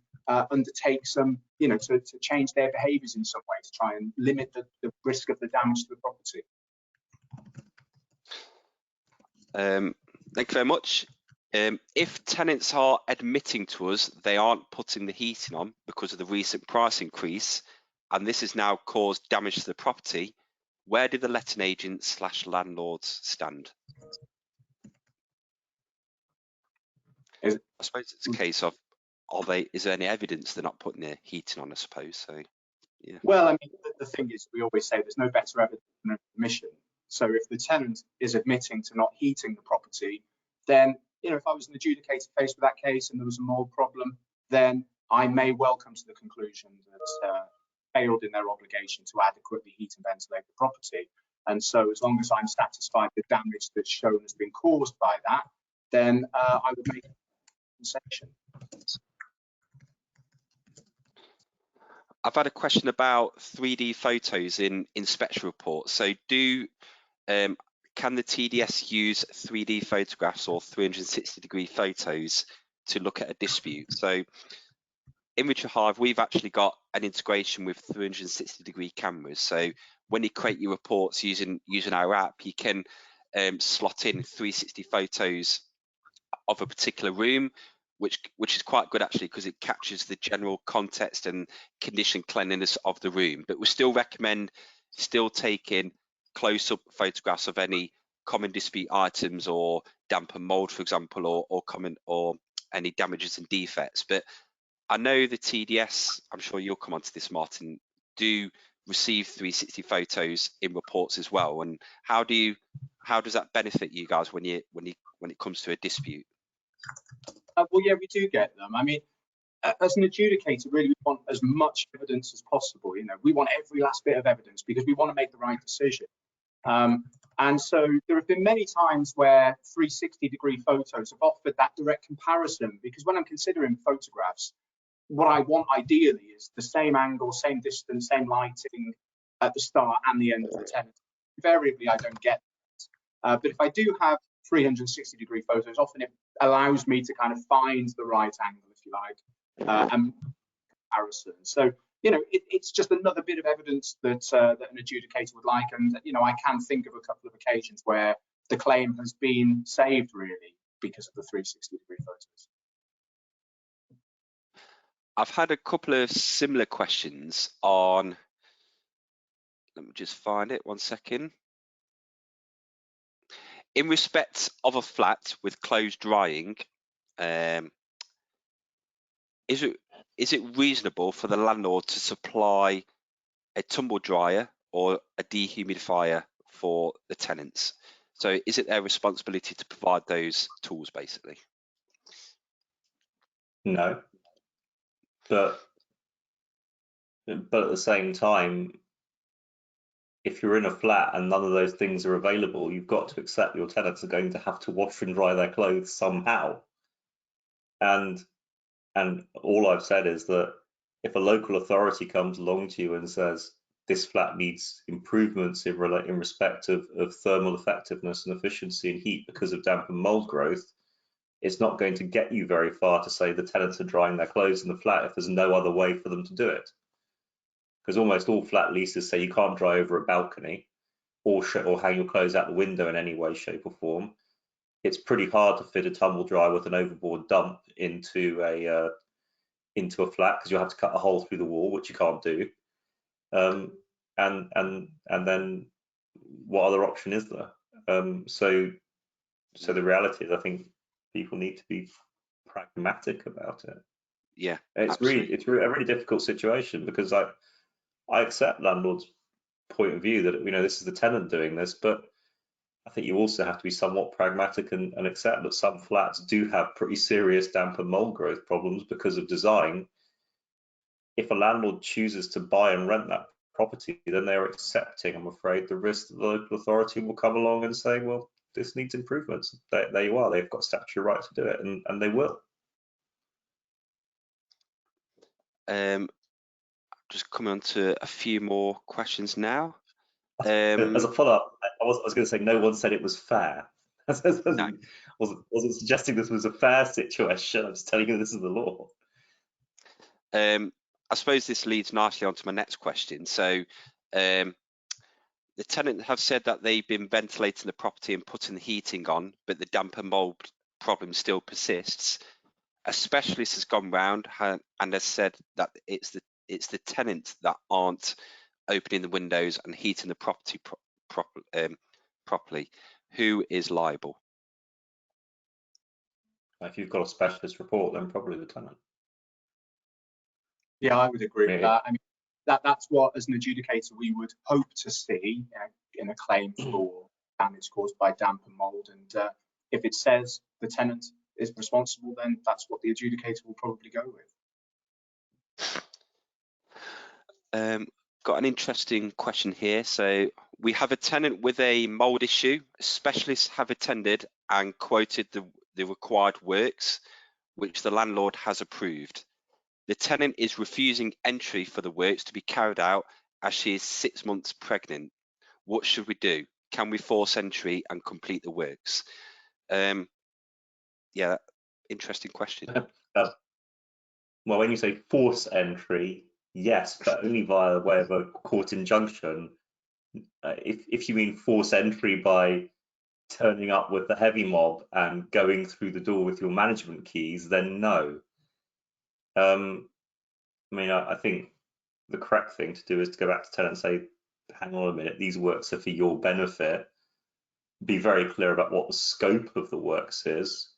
undertake some, to change their behaviours in some way to try and limit the risk of the damage to the property. Thank you very much. If tenants are admitting to us they aren't putting the heating on because of the recent price increase, and this has now caused damage to the property, where do the letting agents / landlords stand? I suppose it's a case of, is there any evidence they're not putting their heating on, I suppose. So yeah. Well, I mean, the thing is, we always say there's no better evidence than admission. So if the tenant is admitting to not heating the property, then, if I was an adjudicator faced with that case and there was a mold problem, then I may well come to the conclusion that failed in their obligation to adequately heat and ventilate the property. And so as long as I'm satisfied the damage that's shown has been caused by that, then I would make a concession. I've had a question about 3D photos in inspection reports. So can the TDS use 3D photographs or 360-degree photos to look at a dispute? So Inventory Hive, we've actually got an integration with 360-degree cameras. So when you create your reports using our app, you can slot in 360 photos of a particular room which is quite good actually, because it captures the general context and condition cleanliness of the room. But we still recommend still taking close-up photographs of any common dispute items or damp and mould, for example, or any damages and defects. But I know the TDS, I'm sure you'll come onto this, Martin, do receive 360 photos in reports as well. And how does that benefit you guys when it comes to a dispute? Well, yeah, we do get them. I mean, as an adjudicator, really, we want as much evidence as possible. You know, we want every last bit of evidence because we want to make the right decision. And so there have been many times where 360-degree photos have offered that direct comparison, because when I'm considering photographs, what I want ideally is the same angle, same distance, same lighting at the start and the end of the tenant. Invariably, I don't get that. But if I do have 360-degree photos, often it allows me to kind of find the right angle, if you like, and comparison. So, you know, it's just another bit of evidence that that an adjudicator would like. And, you know, I can think of a couple of occasions where the claim has been saved really because of the 360-degree photos. I've had a couple of similar questions on, let me just find it, 1 second. In respect of a flat with closed drying, is it reasonable for the landlord to supply a tumble dryer or a dehumidifier for the tenants? So is it their responsibility to provide those tools, basically? No, but at the same time, if you're in a flat and none of those things are available, you've got to accept your tenants are going to have to wash and dry their clothes somehow. And all I've said is that if a local authority comes along to you and says this flat needs improvements in respect of thermal effectiveness and efficiency and heat because of damp and mold growth, it's not going to get you very far to say the tenants are drying their clothes in the flat if there's no other way for them to do it. Because almost all flat leases say you can't dry over a balcony or hang your clothes out the window in any way, shape or form. It's pretty hard to fit a tumble dryer with an overboard dump into a flat, because you'll have to cut a hole through the wall, which you can't do. And then what other option is there? So the reality is, I think people need to be pragmatic about it. Yeah, it's absolutely. a really difficult situation, because I accept landlords' point of view that, you know, this is the tenant doing this, but I think you also have to be somewhat pragmatic and accept that some flats do have pretty serious damp and mold growth problems because of design. If a landlord chooses to buy and rent that property, then they're accepting, I'm afraid, the risk that the local authority will come along and say, well, this needs improvements. There you are, they've got statutory right to do it, and they will. Just coming on to a few more questions now. As a follow-up, I was going to say no one said it was fair. No. wasn't suggesting this was a fair situation. I'm just telling you this is the law. I suppose this leads nicely on to my next question. So the tenant have said that they've been ventilating the property and putting the heating on, but the damp and mold problem still persists. A specialist has gone round and has said that it's the tenants that aren't opening the windows and heating the property properly. Who is liable? If you've got a specialist report, then probably the tenant. Yeah, I would agree with Yeah. that. I mean, that's what, as an adjudicator, we would hope to see in a claim for damage caused by damp and mold. And if it says the tenant is responsible, then that's what the adjudicator will probably go with. Got an interesting question here. So we have a tenant with a mold issue. Specialists have attended and quoted the required works, which the landlord has approved. The tenant is refusing entry for the works to be carried out as she is 6 months pregnant. What should we do? Can we force entry and complete the works? Yeah, interesting question. Well, when you say force entry, yes, but only via way of a court injunction. If you mean force entry by turning up with the heavy mob and going through the door with your management keys, then no. I mean, I think the correct thing to do is to go back to tenants and say, hang on a minute, these works are for your benefit. Be very clear about what the scope of the works is.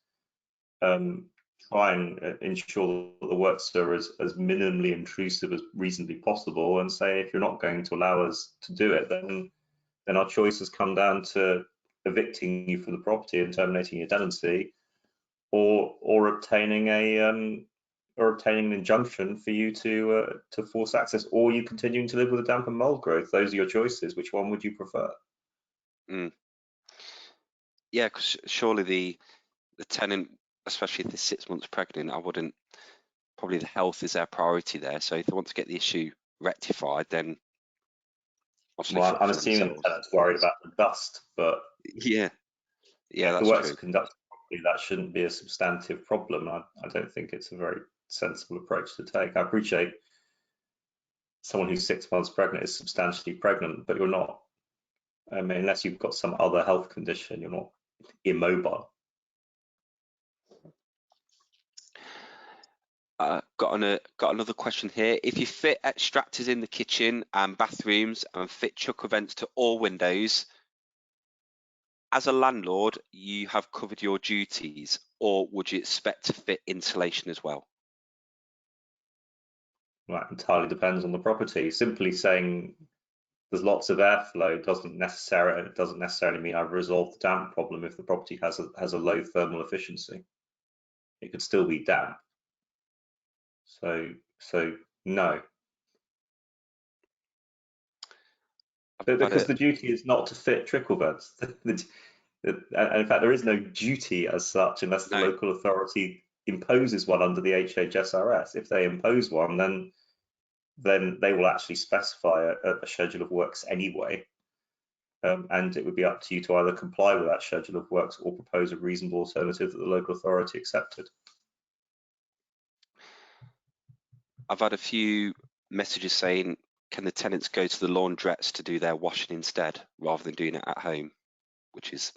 Try and ensure that the works are as minimally intrusive as reasonably possible, and say, if you're not going to allow us to do it, then our choices come down to evicting you from the property and terminating your tenancy, or obtaining an injunction for you to force access, or you continuing to live with a damp and mold growth. Those are your choices. Which one would you prefer? Yeah, because surely the tenant, especially if they're 6 months pregnant, probably the health is their priority there. So if they want to get the issue rectified, then well, I'm assuming the tenant's worried about the dust, but yeah, if that's the works true. are conducted properly, that shouldn't be a substantive problem. I don't think it's a very sensible approach to take. I appreciate someone who's 6 months pregnant is substantially pregnant, but you're not. I mean, unless you've got some other health condition, you're not immobile. Got another question here. If you fit extractors in the kitchen and bathrooms and fit chucker vents to all windows, as a landlord, you have covered your duties, or would you expect to fit insulation as well? That entirely depends on the property. Simply saying there's lots of airflow doesn't necessarily mean I've resolved the damp problem if the property has a low thermal efficiency. It could still be damp. So no. Because the duty is not to fit trickle vents. And in fact, there is no duty as such unless the local authority imposes one under the HHSRS. If they impose one, then they will actually specify a schedule of works anyway. And it would be up to you to either comply with that schedule of works or propose a reasonable alternative that the local authority accepted. I've had a few messages saying, can the tenants go to the laundrettes to do their washing instead, rather than doing it at home? Which is,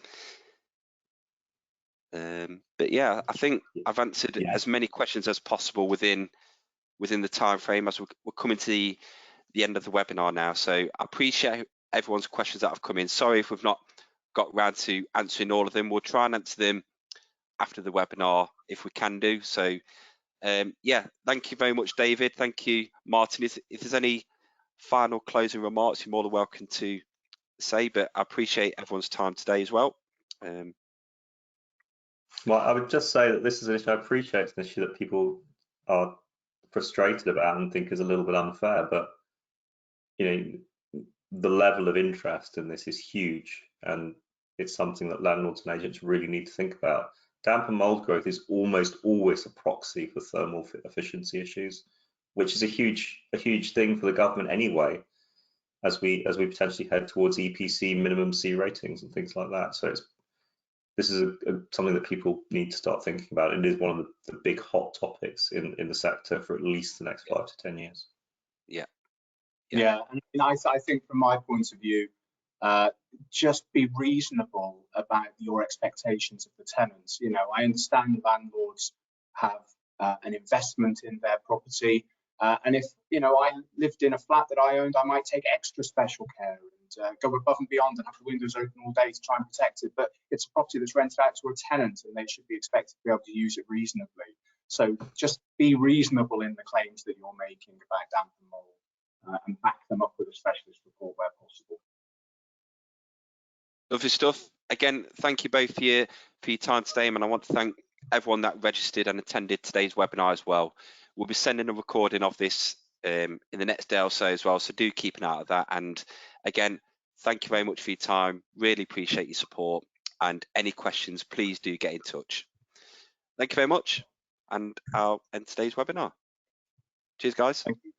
but yeah, I think I've answered as many questions as possible within the time frame, as we're coming to the end of the webinar now. So I appreciate everyone's questions that have come in. Sorry if we've not got round to answering all of them. We'll try and answer them after the webinar if we can do so. Yeah, thank you very much, David. Thank you, Martin. If there's any final closing remarks, you're more than welcome to say, but I appreciate everyone's time today as well. Well, I would just say that this is an issue, I appreciate it's an issue that people are frustrated about and think is a little bit unfair, but you know, the level of interest in this is huge, and it's something that landlords and agents really need to think about. Damp and mold growth is almost always a proxy for thermal efficiency issues, which is a huge thing for the government anyway, as we potentially head towards EPC minimum C ratings and things like that. So this is something that people need to start thinking about. It is one of the big hot topics in the sector for at least the next 5 to 10 years. Yeah, and I think from my point of view, just be reasonable about your expectations of the tenants. You know, I understand landlords have an investment in their property, and if I lived in a flat that I owned, I might take extra special care and go above and beyond and have the windows open all day to try and protect it. But it's a property that's rented out to a tenant, and they should be expected to be able to use it reasonably. So just be reasonable in the claims that you're making about damp and mold. And back them up with a specialist report where possible. Lovely stuff. Again, thank you both for your time today, and I want to thank everyone that registered and attended today's webinar as well. We'll be sending a recording of this in the next day or so as well, so do keep an eye out that. And again, thank you very much for your time. Really appreciate your support, and any questions, please do get in touch. Thank you very much, and I'll end today's webinar. Cheers, guys. Thank you.